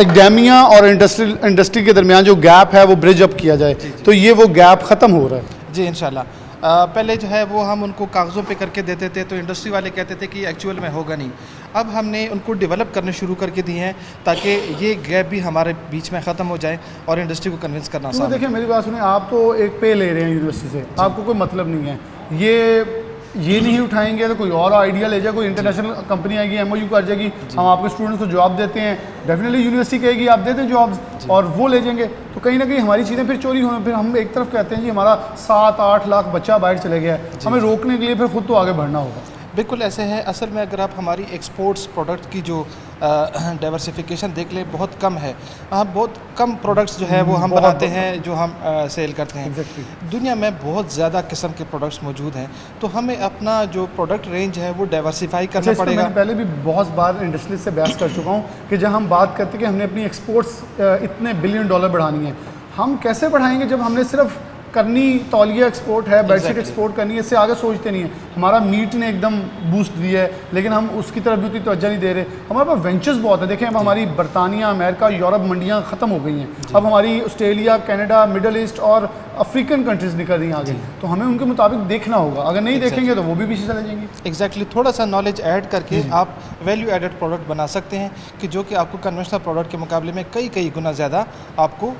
Speaker 1: एकेडेमिया और इंडस्ट्री के दरमियान जो गैप है वो ब्रिज अप किया जाए, तो ये वो गैप ख़त्म हो रहा है।
Speaker 3: जी इंशाल्लाह। पहले जो है वो हम उनको कागज़ों पे करके देते थे तो इंडस्ट्री वाले कहते थे कि एक्चुअल में होगा नहीं। अब हमने उनको डेवलप करने शुरू करके दिए हैं ताकि ये गैप भी हमारे बीच में ख़त्म हो जाए और इंडस्ट्री को कन्विंस करना
Speaker 1: तो
Speaker 3: आसान है।
Speaker 1: देखिए मेरी बात सुनिए, आप तो एक पे ले रहे हैं यूनिवर्सिटी से, आपको कोई मतलब नहीं है, ये नहीं उठाएंगे तो कोई और आइडिया ले जाए, कोई इंटरनेशनल कंपनी आएगी, एमओयू कर जाएगी, हम आपके स्टूडेंट्स को जॉब देते हैं, डेफिनेटली यूनिवर्सिटी कहेगी आप दे दें जॉब्स और वो ले जाएंगे, तो कहीं ना कहीं हमारी चीज़ें फिर चोरी होना, फिर हम एक तरफ कहते हैं जी हमारा 7-8 लाख बच्चा बाहर चले गया है, हमें रोकने के लिए फिर खुद तो आगे बढ़ना होगा।
Speaker 3: बिल्कुल ऐसे है। असल में अगर आप हमारी एक्सपोर्ट्स प्रोडक्ट की जो डाइवर्सिफिकेशन देख लें बहुत कम है, बहुत कम प्रोडक्ट्स जो है वो हम बनाते हैं जो हम सेल करते हैं। दुनिया में बहुत ज़्यादा किस्म के प्रोडक्ट्स मौजूद हैं, तो हमें अपना जो प्रोडक्ट रेंज है वो डाइवर्सिफाई करना
Speaker 1: इस पर
Speaker 3: पड़ेगा।
Speaker 1: मैंने पहले भी बहुत बार इंडस्ट्री से बहस कर चुका हूँ कि जब हम बात करते हैं कि हमने अपनी एक्सपोर्ट्स इतने बिलियन डॉलर बढ़ानी है, हम कैसे बढ़ाएंगे जब हमने सिर्फ करनी तौलिया एक्सपोर्ट है, बेडशीट एक्सपोर्ट करनी है, इससे आगे सोचते नहीं है। हमारा मीट ने एकदम बूस्ट दिया है, लेकिन हम उसकी तरफ भी उतनी तवज्जो नहीं दे रहे। हमारे पास वेंचर्स बहुत है, देखें अब हमारी बरतानिया, अमेरिका, यूरोप मंडियाँ ख़त्म हो गई हैं, अब हमारी ऑस्ट्रेलिया, कनाडा, मिडल ईस्ट और अफ्रीकन कंट्रीज़ निकल रही हैं आगे, तो हमें उनके मुताबिक देखना होगा, अगर नहीं देखेंगे तो वो भी पीछे चले जाएंगे।
Speaker 3: एग्जैक्टली थोड़ा सा नॉलेज ऐड करके आप वैल्यू एडेड प्रोडक्ट बना सकते हैं कि जो कि आपको कन्वेंशनल प्रोडक्ट के मुकाबले में कई गुना ज़्यादा आपको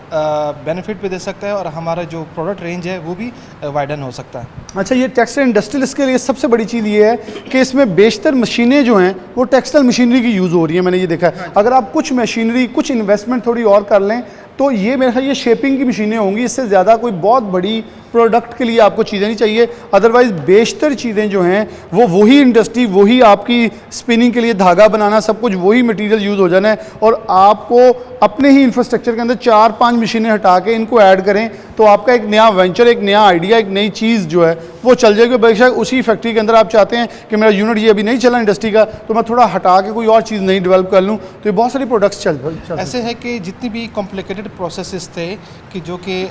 Speaker 3: बेनिफिट भी दे सकता है और हमारा जो प्रोडक्ट रेंज है वो भी वाइडन हो सकता है।
Speaker 1: अच्छा, ये टेक्सटाइल इंडस्ट्रियलिस्ट के लिए सबसे बड़ी चीज़ ये है कि इसमें बेशतर मशीनें जो हैं वो टेक्सटाइल मशीनरी की यूज़ हो रही है, मैंने ये देखा है। अगर आप कुछ मशीनरी, कुछ इन्वेस्टमेंट थोड़ी और कर लें तो ये मेरे ख्याल ये शेपिंग की मशीनें होंगी, इससे ज़्यादा कोई बहुत बड़ी प्रोडक्ट के लिए आपको चीज़ें नहीं चाहिए। अदरवाइज़ बेशतर चीज़ें जो हैं वो वही इंडस्ट्री, वही आपकी स्पिनिंग के लिए धागा बनाना, सब कुछ वही मटेरियल यूज़ हो जाना है, और आपको अपने ही इंफ्रास्ट्रक्चर के अंदर 4-5 मशीनें हटा के इनको ऐड करें तो आपका एक नया वेंचर, एक नया आइडिया, एक नई चीज़ जो है वो चल जाएगी। बेशक उसी फैक्ट्री के अंदर आप चाहते हैं कि मेरा यूनिट ये अभी नहीं चला इंडस्ट्री का, तो मैं थोड़ा हटा के कोई और चीज़ नहीं डेवलप कर लूँ, तो ये बहुत सारी प्रोडक्ट्स चल
Speaker 3: ऐसे है कि जितनी भी कॉम्प्लिकेटेड प्रोसेसेस थे कि जो कि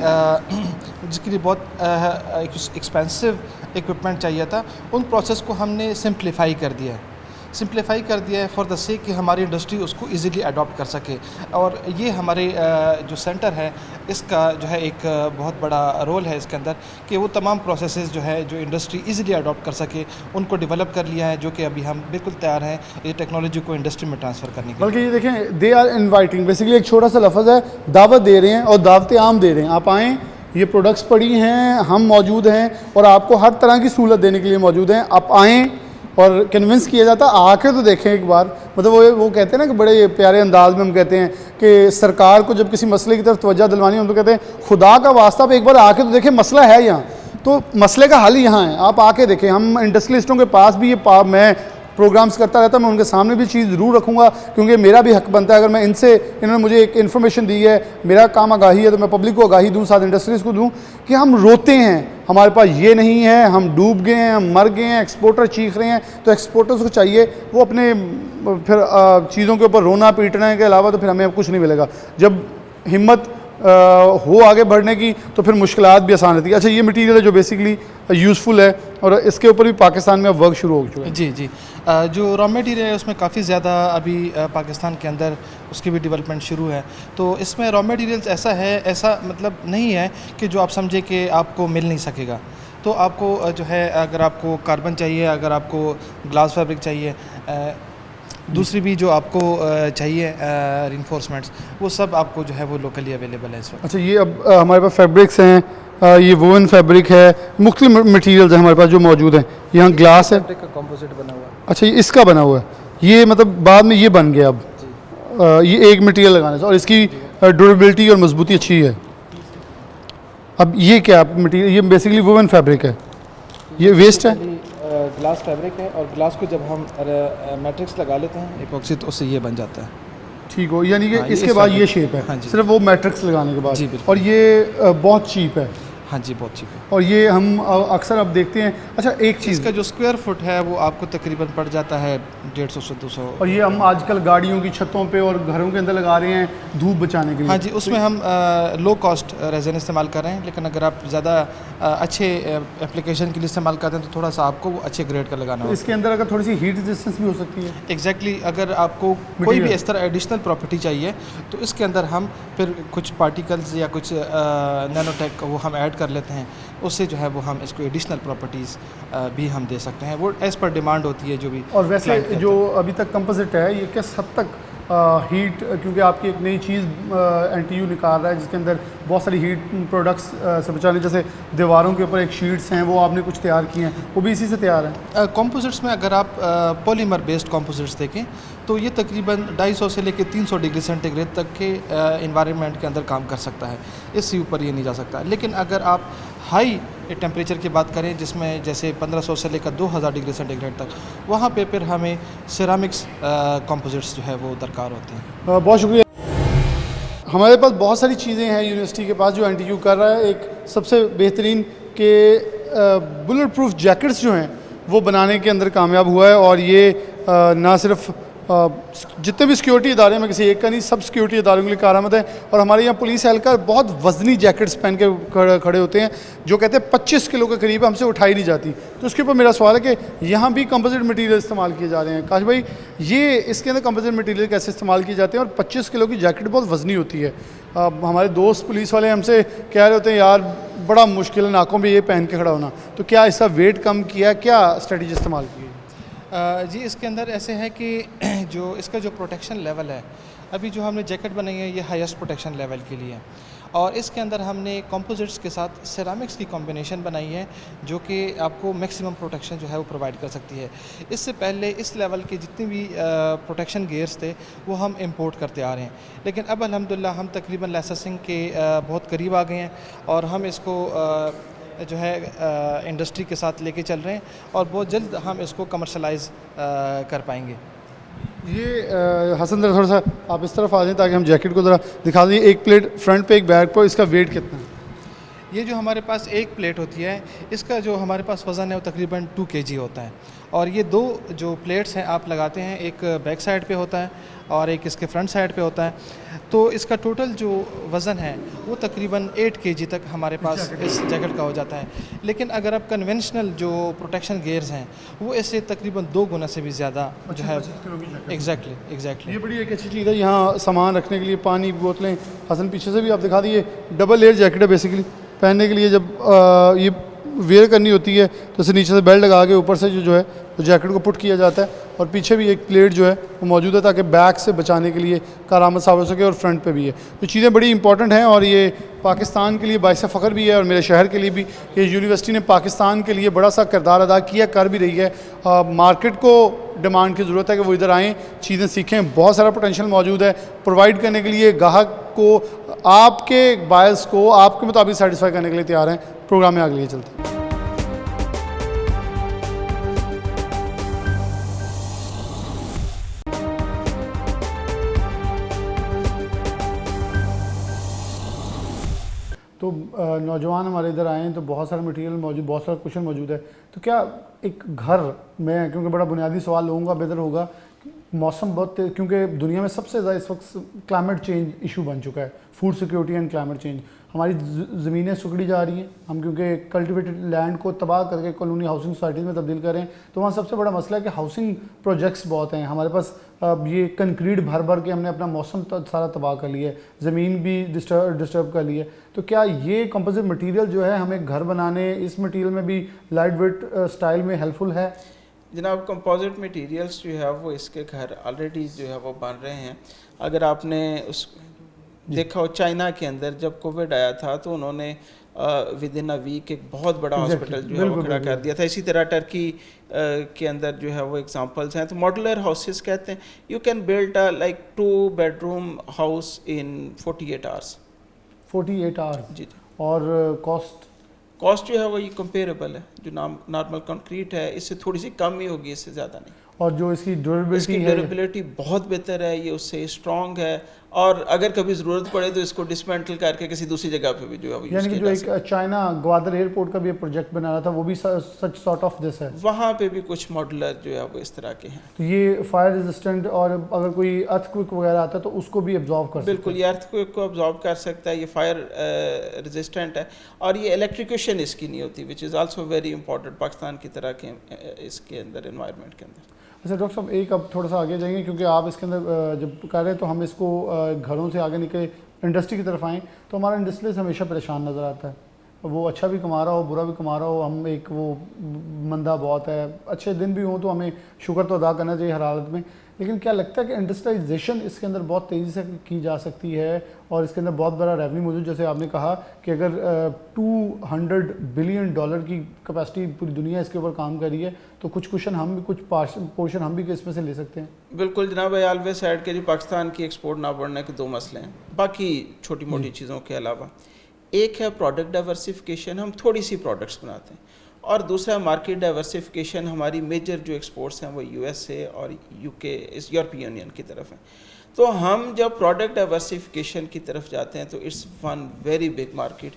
Speaker 3: जिसके लिए बहुत एक्सपेंसिव इक्विपमेंट चाहिए था, उन प्रोसेस को हमने सिंप्लीफाई कर दिया है फॉर द सेक कि हमारी इंडस्ट्री उसको इजीली अडॉप्ट कर सके। और ये हमारे जो सेंटर है इसका जो है एक बहुत बड़ा रोल है इसके अंदर कि वो तमाम प्रोसेसेस जो है जो इंडस्ट्री इजीली अडॉप्ट कर सके उनको डेवलप कर लिया है, जो कि अभी हम बिल्कुल तैयार हैं ये टेक्नोलॉजी को इंडस्ट्री में ट्रांसफ़र करने के लिए।
Speaker 1: बल्कि ये देखें, दे आर इन्वाइटिंग, बेसिकली एक छोटा सा लफ्ज़ है, दावत दे रहे हैं और दावत आम दे रहे हैं, आप आएँ, ये प्रोडक्ट्स पड़ी हैं, हम मौजूद हैं और आपको हर तरह की सहूलत देने के लिए मौजूद हैं। आप आएँ और कन्विंस किया जाता, आके तो देखें एक बार। मतलब वो कहते हैं ना कि बड़े प्यारे अंदाज में हम कहते हैं कि सरकार को जब किसी मसले की तरफ तवज्जो दिलवानी हो तो कहते हैं खुदा का वास्ता आप एक बार आके तो देखें, मसला है यहाँ, तो मसले का हल यहाँ है, आप आके देखें। हम इंडस्ट्रियलिस्टों के पास भी ये मैं प्रोग्राम्स करता रहता, मैं उनके सामने भी चीज़ ज़रूर रखूँगा, क्योंकि मेरा भी हक बनता है। अगर मैं इन्होंने मुझे एक इन्फॉर्मेशन दी है, मेरा काम आगाही है, तो मैं पब्लिक को आगाही दूँ, साथ इंडस्ट्रीज़ को दूँ कि हम रोते हैं, हमारे पास ये नहीं है, हम डूब गए हैं, हम मर गए हैं, एक्सपोर्टर चीख रहे हैं, तो एक्सपोर्टर्स को चाहिए वो अपने फिर चीज़ों के ऊपर रोना पीटने के अलावा तो फिर हमें कुछ नहीं मिलेगा। जब हिम्मत हो आगे बढ़ने की तो फिर मुश्किलात भी आसान रहती है। अच्छा, ये मटीरियल है जो बेसिकली यूज़फुल है और इसके ऊपर भी पाकिस्तान में अब वर्क शुरू हो चुका है।
Speaker 3: जी जो रॉ मटेरियल है उसमें काफ़ी ज़्यादा अभी पाकिस्तान के अंदर उसकी भी डेवलपमेंट शुरू है। तो इसमें रॉ मटेरियल्स ऐसा मतलब नहीं है कि जो आप समझे कि आपको मिल नहीं सकेगा। तो आपको जो है अगर आपको कार्बन चाहिए, अगर आपको ग्लास फैब्रिक चाहिए, दूसरी भी जो आपको चाहिए रिइंफोर्समेंट्स, वो सब आपको जो है वो लोकली अवेलेबल है इस वक्त।
Speaker 1: अच्छा, ये अब हमारे पास फैब्रिक्स हैं, ये वोवन फैब्रिक है, मुख्तलिफ मटेरियल्स हैं हमारे पास जो मौजूद हैं। यहाँ ग्लास है,
Speaker 3: फैब्रिक का कंपोजिट बना हुआ है।
Speaker 1: अच्छा, ये इसका बना हुआ है, ये मतलब बाद में ये बन गया अब ये एक मटेरियल लगाने से, और इसकी ड्यूरेबिलिटी और मजबूती अच्छी है। अब ये क्या मटेरियल, ये बेसिकली वोवन फैब्रिक है, ये वेस्ट है,
Speaker 3: ग्लास फैब्रिक है और ग्लास को जब हम मैट्रिक्स लगा लेते हैं एपॉक्सी तो उससे ये बन जाता है।
Speaker 1: ठीक हो, यानी कि
Speaker 3: हाँ, ये
Speaker 1: इसके
Speaker 3: इस
Speaker 1: बाद
Speaker 3: वाले-
Speaker 1: ये शेप है।
Speaker 3: हाँ जी।
Speaker 1: सिर्फ वो मैट्रिक्स लगाने के बाद।
Speaker 3: जी, बिल्कुल।
Speaker 1: और ये बहुत चीप है।
Speaker 3: हाँ जी, बहुत चीप है।
Speaker 1: और ये हम अक्सर अब देखते हैं। अच्छा, एक चीज़,
Speaker 3: इसका जो स्क्वायर फुट है वो आपको तकरीबन पड़ जाता है 150 से 200।
Speaker 1: और ये हम आजकल गाड़ियों की छतों पे और घरों के अंदर लगा रहे हैं धूप बचाने के लिए।
Speaker 3: हाँ जी, उसमें हम लो कॉस्ट रेज़न इस्तेमाल कर रहे हैं, लेकिन अगर आप ज़्यादा अच्छे एप्लीकेशन के लिए इस्तेमाल करते हैं तो थोड़ा सा आपको वो अच्छे ग्रेड का लगाना
Speaker 1: तो
Speaker 3: होगा।
Speaker 1: इसके अंदर अगर थोड़ी सी हीट रेजिस्टेंस भी हो सकती है।
Speaker 3: एग्जैक्टली अगर आपको कोई भी
Speaker 1: Material।
Speaker 3: इस तरह एडिशनल प्रॉपर्टी चाहिए तो इसके अंदर हम फिर कुछ पार्टिकल्स या कुछ नैनोटेक वो हम ऐड कर लेते हैं, उससे जो है वो हम इसको एडिशनल प्रॉपर्टीज़ भी हम दे सकते हैं। वो एज़ पर डिमांड होती है जो भी।
Speaker 1: और वैसे
Speaker 3: client कहता
Speaker 1: जो
Speaker 3: है।
Speaker 1: अभी तक कंपोजिट है, ये किस हद तक हीट, क्योंकि आपकी एक नई चीज़ NTU निकाल रहा है जिसके अंदर बहुत सारी हीट प्रोडक्ट्स से बचाने, जैसे दीवारों के ऊपर एक शीट्स हैं वो आपने कुछ तैयार किए हैं, वो भी इसी से तैयार हैं।
Speaker 3: कंपोजिट्स में अगर आप पॉलीमर बेस्ड कंपोजिट्स देखें तो ये तकरीबन 250 से लेकर 300 डिग्री सेंटीग्रेड तक के इन्वायरमेंट के अंदर काम कर सकता है, इससे ऊपर ये नहीं जा सकता। लेकिन अगर आप हाई टेम्परेचर की बात करें जिसमें जैसे 1500 से लेकर 2000 डिग्री सेंटीग्रेड तक, वहाँ पे फिर हमें सिरामिक्स कंपोजिट्स जो है वो दरकार होते हैं।
Speaker 1: बहुत शुक्रिया। हमारे पास बहुत सारी चीज़ें हैं यूनिवर्सिटी के पास जो NTU कर रहा है। एक सबसे बेहतरीन के बुलेट प्रूफ जैकेट्स जो हैं वो बनाने के अंदर कामयाब हुआ है। और ये ना सिर्फ जितने भी सिक्योरिटी इदारे हैं, मैं किसी एक का नहीं, सब सिक्योरिटी इदारों के लिए कारआमद है। और हमारे यहाँ पुलिस एहलकार बहुत वज़नी जैकेट्स पहन के खड़े होते हैं जो कहते हैं 25 किलो के करीब हमसे उठाई नहीं जाती। तो उसके ऊपर मेरा सवाल है कि यहाँ भी कंपोजिट मटेरियल इस्तेमाल किए जा रहे हैं। काश भाई, ये इसके अंदर कंपोजिट मटेरियल कैसे इस्तेमाल किए जाते हैं? और 25 किलो की जैकेट बहुत वज़नी होती है। हमारे दोस्त पुलिस वाले हमसे कह रहे होते हैं यार बड़ा मुश्किल है नाकों में ये पहन के खड़ा होना, तो क्या इसका वेट कम किया, क्या स्ट्रेटजी इस्तेमाल की?
Speaker 3: जी, इसके अंदर ऐसे है कि जो इसका जो प्रोटेक्शन लेवल है, अभी जो हमने जैकेट बनाई है ये हाईएस्ट प्रोटेक्शन लेवल के लिए है। और इसके अंदर हमने कंपोजिट्स के साथ सिरामिक्स की कॉम्बिनेशन बनाई है जो कि आपको मैक्सिमम प्रोटेक्शन जो है वो प्रोवाइड कर सकती है। इससे पहले इस लेवल के जितने भी प्रोटेक्शन गियर्स थे वो हम इंपोर्ट करते आ रहे हैं, लेकिन अब अल्हम्दुलिल्लाह हम तकरीबन लाइसेंसिंग के बहुत करीब आ गए हैं और हम इसको जो है इंडस्ट्री के साथ लेके चल रहे हैं और बहुत जल्द हम इसको कमर्शलाइज कर पाएंगे।
Speaker 1: ये हसन जरा थोड़ा सा आप इस तरफ आ जाएं ताकि हम जैकेट को ज़रा दिखा दें। एक प्लेट फ्रंट पे, एक बैक पर, इसका वेट कितना है?
Speaker 3: ये जो हमारे पास एक प्लेट होती है इसका जो हमारे पास वज़न है वो तकरीबन 2 kg होता है। और ये दो जो प्लेट्स हैं आप लगाते हैं, एक बैक साइड पे होता है और एक इसके फ्रंट साइड पे होता है, तो इसका टोटल जो वज़न है वो तकरीबन 8 kg तक हमारे पास इस जैकेट का हो जाता है। लेकिन अगर आप कन्वेंशनल जो प्रोटेक्शन गियर्स हैं वो इससे तकरीबन 2 गुना से भी ज़्यादा जो है। एग्जैक्टली
Speaker 1: ये बड़ी एक अच्छी चीज़ है। यहाँ सामान रखने के लिए पानी की बोतलें, हसन पीछे से भी आप दिखा दिए, डबल लेयर जैकेट है बेसिकली। पहनने के लिए जब ये वेयर करनी होती है तो इसे नीचे से बेल्ट लगा के ऊपर से जो है तो जैकेट को पुट किया जाता है और पीछे भी एक प्लेट जो है वो मौजूद है ताकि बैक से बचाने के लिए कारआमद साबित हो सके। और फ्रंट पे भी है, तो चीज़ें बड़ी इंपॉर्टेंट हैं और ये पाकिस्तान के लिए बाइस फ़ख्र भी है और मेरे शहर के लिए भी। ये यूनिवर्सिटी ने पाकिस्तान के लिए बड़ा सा किरदार अदा किया, कर भी रही है। मार्केट को डिमांड की ज़रूरत है कि वो इधर आएँ, चीज़ें सीखें। बहुत सारा पोटेंशियल मौजूद है प्रोवाइड करने के लिए। ग्राहक को आपके बायस को आपके मुताबिक सेटिस्फाई करने के लिए तैयार हैं। प्रोग्राम में आगे लिए चलते हैं। तो नौजवान हमारे इधर आए हैं तो बहुत सारा मटेरियल मौजूद, बहुत सारा क्वेश्चन मौजूद है। तो क्या एक घर में, क्योंकि बड़ा बुनियादी सवाल लोगों का बेहतर होगा, मौसम बहुत, क्योंकि दुनिया में सबसे ज़्यादा इस वक्त क्लाइमेट चेंज इशू बन चुका है, food security and climate change. हमारी ज़मीनें सुखड़ी जा रही हैं, हम क्योंकि कल्टिवेटेड लैंड को तबाह करके कॉलोनी हाउसिंग सोसाइटीज़ में तब्दील कर रहे हैं। तो वहाँ सबसे बड़ा मसला है कि हाउसिंग प्रोजेक्ट्स बहुत हैं हमारे पास। ये कंक्रीट भर भर के हमने अपना मौसम सारा तबाह कर लिया है, ज़मीन भी डिस्टर्ब कर ली है। तो क्या ये कंपोजिट मटेरियल जो है हमें घर बनाने, इस मटेरियल में भी लाइट वेट स्टाइल में हेल्पफुल है?
Speaker 5: जनाब, कंपोजिट मटेरियल्स जो है वो इसके घर ऑलरेडी जो है वो बन रहे हैं। अगर आपने उस देखा हो चाइना के अंदर जब कोविड आया था तो उन्होंने विद इन अ वीक एक बहुत बड़ा हॉस्पिटल जो है वो खड़ा कर दिया था। इसी तरह टर्की के अंदर जो है वो एग्जांपल्स हैं। तो मॉड्यूलर हाउसेस कहते हैं, you can build a like 2 bedroom house in 48 hours.
Speaker 1: 48 hours?
Speaker 5: जी जी।
Speaker 1: और कॉस्ट
Speaker 5: जो है वो ये कंपेरेबल है, जो नॉर्मल कंक्रीट है इससे थोड़ी सी कम ही होगी, इससे ज़्यादा नहीं।
Speaker 1: और जो इसकी ड्यूरेबिलिटी
Speaker 5: इसकी
Speaker 1: है,
Speaker 5: ड्यूरेबिलिटी बहुत बेहतर है, ये उससे स्ट्रॉन्ग है, और अगर कभी ज़रूरत पड़े तो इसको डिसमेंटल करके किसी दूसरी जगह पे भी जो है वो यूज़
Speaker 1: यानी कि
Speaker 5: किया
Speaker 1: जो
Speaker 5: जा सकता है।
Speaker 1: एक चाइना ग्वादर एयरपोर्ट का भी प्रोजेक्ट बना रहा था वो भी सच सॉर्ट ऑफ दिस है।
Speaker 5: वहाँ पे भी कुछ मॉडलर जो है वो इस तरह के हैं।
Speaker 1: तो ये फायर रेजिस्टेंट, और अगर कोई अर्थक्वेक वगैरह आता है तो उसको भी एब्जॉर्व कर सकता है।
Speaker 5: बिल्कुल, ये अर्थक्वेक को अब्जॉर्ब कर सकता है, ये फायर रेजिस्टेंट है, और ये इलेक्ट्रिकेशन इसकी नहीं होती, which is also very important Pakistan की तरह के इसके अंदर एनवायरनमेंट के अंदर।
Speaker 1: अच्छा डॉक्टर साहब, एक अब थोड़ा सा आगे जाएंगे, क्योंकि आप इसके अंदर जब कर रहे हैं तो हम इसको घरों से आगे निकले इंडस्ट्री की तरफ आएँ तो हमारा इंडस्ट्रियलिस्ट हमेशा परेशान नज़र आता है। वो अच्छा भी कमा रहा हो, बुरा भी कमा रहा हो, हम एक वो मंदा बहुत है, अच्छे दिन भी हों तो हमें शुक्र तो अदा करना चाहिए हर हालत में। लेकिन क्या लगता है कि इंडस्ट्रियलाइजेशन इसके अंदर बहुत तेज़ी से की जा सकती है और इसके अंदर बहुत बड़ा रेवेन्यू मौजूद, जैसे आपने कहा कि अगर $200 बिलियन की कैपेसिटी पूरी दुनिया इसके ऊपर काम कर रही है तो कुछ पोर्शन हम भी इसमें से ले सकते हैं।
Speaker 5: बिल्कुल जनाब, आई ऑलवेज सेड कि जी पाकिस्तान की एक्सपोर्ट ना बढ़ने के दो मसले हैं, बाकी छोटी मोटी चीज़ों के अलावा। एक है प्रोडक्ट डाइवर्सिफिकेशन, हम थोड़ी सी प्रोडक्ट्स बनाते हैं, और दूसरा मार्केट डाइवर्सिफिकेशन। हमारी मेजर जो एक्सपोर्ट्स हैं वो USA और UK, इस यूरोपियन यूनियन की तरफ हैं। तो हम जब प्रोडक्ट डाइवर्सिफिकेशन की तरफ जाते हैं तो it's one very big market,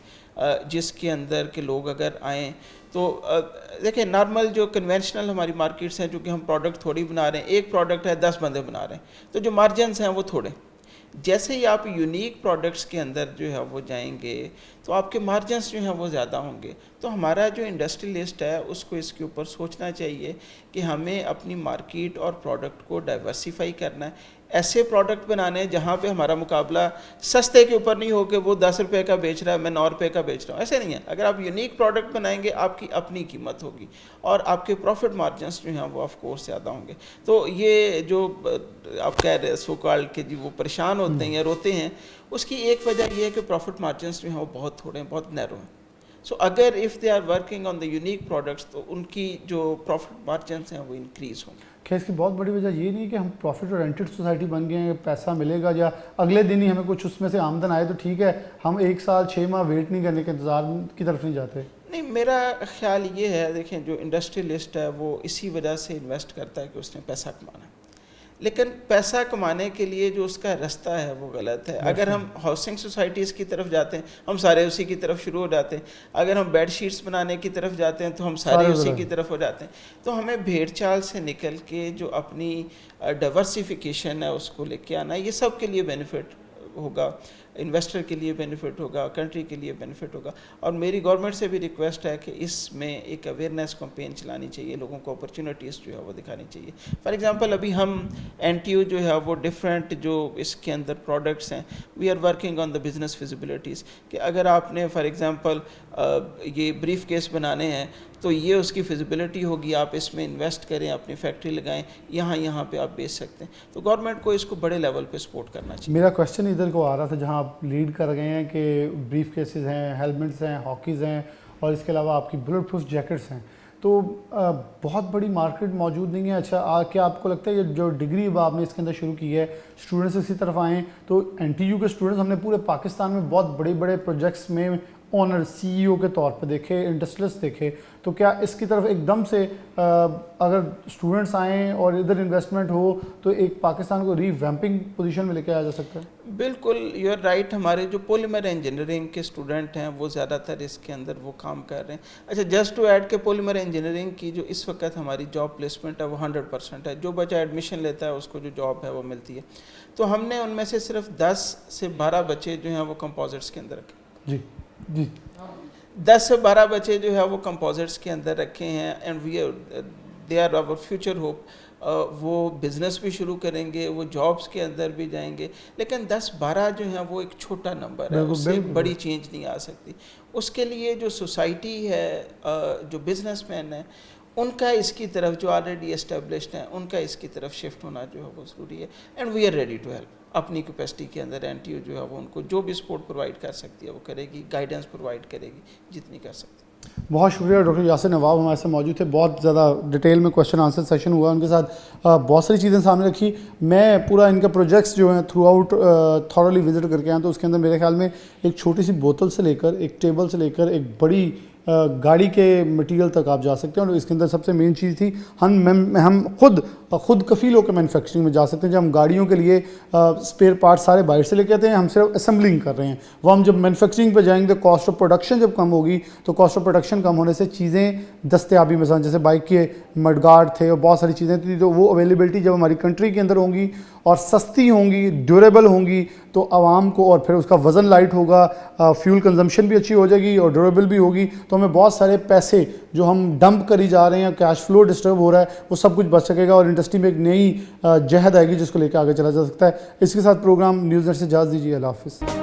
Speaker 5: जिसके अंदर के लोग अगर आएँ तो देखिए, नॉर्मल जो कन्वेंशनल हमारी मार्केट्स हैं, चूँकि हम प्रोडक्ट थोड़ी बना रहे हैं, एक प्रोडक्ट है 10 बंदे बना रहे हैं, तो जो मार्जिनस हैं वो थोड़े। जैसे ही आप यूनिक प्रोडक्ट्स के अंदर जो है वो जाएंगे तो आपके मार्जिनस जो हैं वो ज़्यादा होंगे। तो हमारा जो इंडस्ट्रियलिस्ट है उसको इसके ऊपर सोचना चाहिए कि हमें अपनी मार्केट और प्रोडक्ट को डाइवर्सिफाई करना है, ऐसे प्रोडक्ट बनाने हैं जहाँ पे हमारा मुकाबला सस्ते के ऊपर नहीं हो कि वो 10 रुपये का बेच रहा है, मैं 9 रुपये का बेच रहा हूँ, ऐसे नहीं है। अगर आप यूनिक प्रोडक्ट बनाएंगे आपकी अपनी कीमत होगी और आपके प्रॉफिट मार्जिनस जो हैं वो ऑफ कोर्स ज़्यादा होंगे। तो ये जो आप कह रहे हैं सो कॉल्ड कि जी वो परेशान होते हैं या रोते हैं, उसकी एक वजह यह है कि प्रॉफिट मार्जिनस जो हैं वो बहुत थोड़े हैं, बहुत नैरो हैं। सो अगर if they are working on the unique products तो उनकी जो प्रॉफिट मार्जिनस हैं वो इंक्रीज़ होंगे।
Speaker 1: क्या इसकी बहुत बड़ी वजह ये नहीं कि हम प्रॉफिट ओरिएंटेड सोसाइटी बन गए हैं, पैसा मिलेगा या अगले दिन ही हमें कुछ उसमें से आमदन आए तो ठीक है, हम 1 साल 6 माह वेट नहीं करने के इंतज़ार की तरफ नहीं जाते?
Speaker 5: नहीं, मेरा ख्याल ये है, देखें जो इंडस्ट्रियलिस्ट है वो इसी वजह से इन्वेस्ट करता है कि उसने पैसा कमाना है, लेकिन पैसा कमाने के लिए जो उसका रास्ता है वो गलत है। अगर हम हाउसिंग सोसाइटीज़ की तरफ जाते हैं हम सारे उसी की तरफ शुरू हो जाते हैं, अगर हम बेड शीट्स बनाने की तरफ जाते हैं तो हम सारे उसी की तरफ हो जाते हैं। तो हमें भेड़ चाल से निकल के जो अपनी डाइवर्सिफिकेशन है उसको लेके आना है, ये सब के लिए बेनिफिट होगा, इन्वेस्टर के लिए बेनिफिट होगा, कंट्री के लिए बेनिफिट होगा। और मेरी गवर्नमेंट से भी रिक्वेस्ट है कि इसमें एक अवेयरनेस कैंपेन चलानी चाहिए, लोगों को अपॉर्चुनिटीज़ जो है वो दिखानी चाहिए। फॉर एग्जांपल अभी हम NTU जो है वो डिफरेंट जो इसके अंदर प्रोडक्ट्स हैं, we are working on the business feasibilities, कि अगर आपने फॉर एग्जांपल ये ब्रीफ केस बनाने हैं तो ये उसकी फिजिबिलिटी होगी, आप इसमें इन्वेस्ट करें, अपनी फैक्ट्री लगाएं, यहाँ पे आप बेच सकते हैं। तो गवर्नमेंट को इसको बड़े लेवल पे सपोर्ट करना चाहिए।
Speaker 1: मेरा क्वेश्चन इधर को आ रहा था जहाँ आप लीड कर गए हैं कि ब्रीफ केसेस हैं, हेलमेट्स हैं, हॉकीज़ हैं और इसके अलावा आपकी बुलेट प्रूफ जैकेट्स हैं, तो बहुत बड़ी मार्केट मौजूद नहीं है। अच्छा, क्या आपको लगता है ये जो डिग्री अब आपने इसके अंदर शुरू की है, स्टूडेंट्स इसी तरफ आएँ तो NTU के स्टूडेंट्स हमने पूरे पाकिस्तान में बहुत बड़े बड़े प्रोजेक्ट्स में ओनर CEO के तौर पे देखे, इंडस्ट्रियलिस्ट देखे, तो क्या इसकी तरफ एकदम से अगर स्टूडेंट्स आएँ और इधर इन्वेस्टमेंट हो तो एक पाकिस्तान को रीवैम्पिंग पोजीशन में लेके आया जा सकता है?
Speaker 5: बिल्कुल, यू आर राइट। हमारे जो पॉलीमर इंजीनियरिंग के स्टूडेंट हैं वो ज़्यादातर इसके अंदर वो काम कर रहे हैं। अच्छा, जस्ट टू ऐड के पॉलीमर इंजीनियरिंग की जो इस वक्त हमारी जॉब प्लेसमेंट है वो 100% है, जो बच्चा एडमिशन लेता है उसको जो जॉब है वो मिलती है। तो हमने उनमें से सिर्फ 10 से 12 बच्चे जो हैं वो कंपोजिट्स के अंदर रखे।
Speaker 1: जी जी,
Speaker 5: 10 से 12 बच्चे जो है वो कंपोजिट्स के अंदर रखे हैं, and they are our future hope. वो बिज़नेस भी शुरू करेंगे, वो जॉब्स के अंदर भी जाएंगे, लेकिन 10-12 जो है वो एक छोटा नंबर है, उससे बड़ी चेंज नहीं आ सकती। उसके लिए जो सोसाइटी है, जो बिजनेसमैन है, उनका इसकी तरफ, जो ऑलरेडी एस्टेब्लिश्ड हैं, उनका इसकी तरफ शिफ्ट होना जो है वो ज़रूरी है। And we are ready to help. अपनी कैपेसिटी के अंदर NTU जो है वो उनको जो भी सपोर्ट प्रोवाइड कर सकती है वो करेगी, गाइडेंस प्रोवाइड करेगी जितनी कर सकती है।
Speaker 1: बहुत शुक्रिया डॉक्टर यासिर नवाब हमारे साथ मौजूद थे। बहुत ज़्यादा डिटेल में क्वेश्चन आंसर सेशन हुआ उनके साथ, बहुत सारी चीज़ें सामने रखी। मैं पूरा इनका प्रोजेक्ट्स जो हैं थ्रू आउट थॉरली विजिट करके आया, तो उसके अंदर मेरे ख्याल में एक छोटी सी बोतल से लेकर, एक टेबल से लेकर, एक बड़ी गाड़ी के मटेरियल तक आप जा सकते हैं। और इसके अंदर सबसे मेन चीज़ थी हम खुद कफ़ील होकर मैन्युफैक्चरिंग में जा सकते हैं। जब हम गाड़ियों के लिए स्पेयर पार्ट सारे बाहर से लेके आते हैं, हम सिर्फ असेंबलिंग कर रहे हैं। वो हम जब मैन्युफैक्चरिंग पे जाएंगे तो कॉस्ट ऑफ प्रोडक्शन जब कम होगी, तो कॉस्ट ऑफ प्रोडक्शन कम होने से चीज़ें दस्तयाबी, मिसाल जैसे बाइक के मडगार्ड थे और बहुत सारी चीज़ें थी, तो वो अवेलेबिलिटी जब हमारी कंट्री के अंदर होंगी और सस्ती होंगी, ड्यूरेबल होंगी, तो आवाम को, और फिर उसका वज़न लाइट होगा, फ्यूल कंजम्पशन भी अच्छी हो जाएगी और ड्यूरेबल भी होगी, तो हमें बहुत सारे पैसे जो हम डंप करी जा रहे हैं, कैश फ्लो डिस्टर्ब हो रहा है, वो सब कुछ बच सकेगा और इंडस्ट्री में एक नई जहद आएगी जिसको लेकर आगे चला जा सकता है। इसके साथ प्रोग्राम न्यूज़नेट से इजाज़त दीजिए। अल्लाह हाफ़िज़।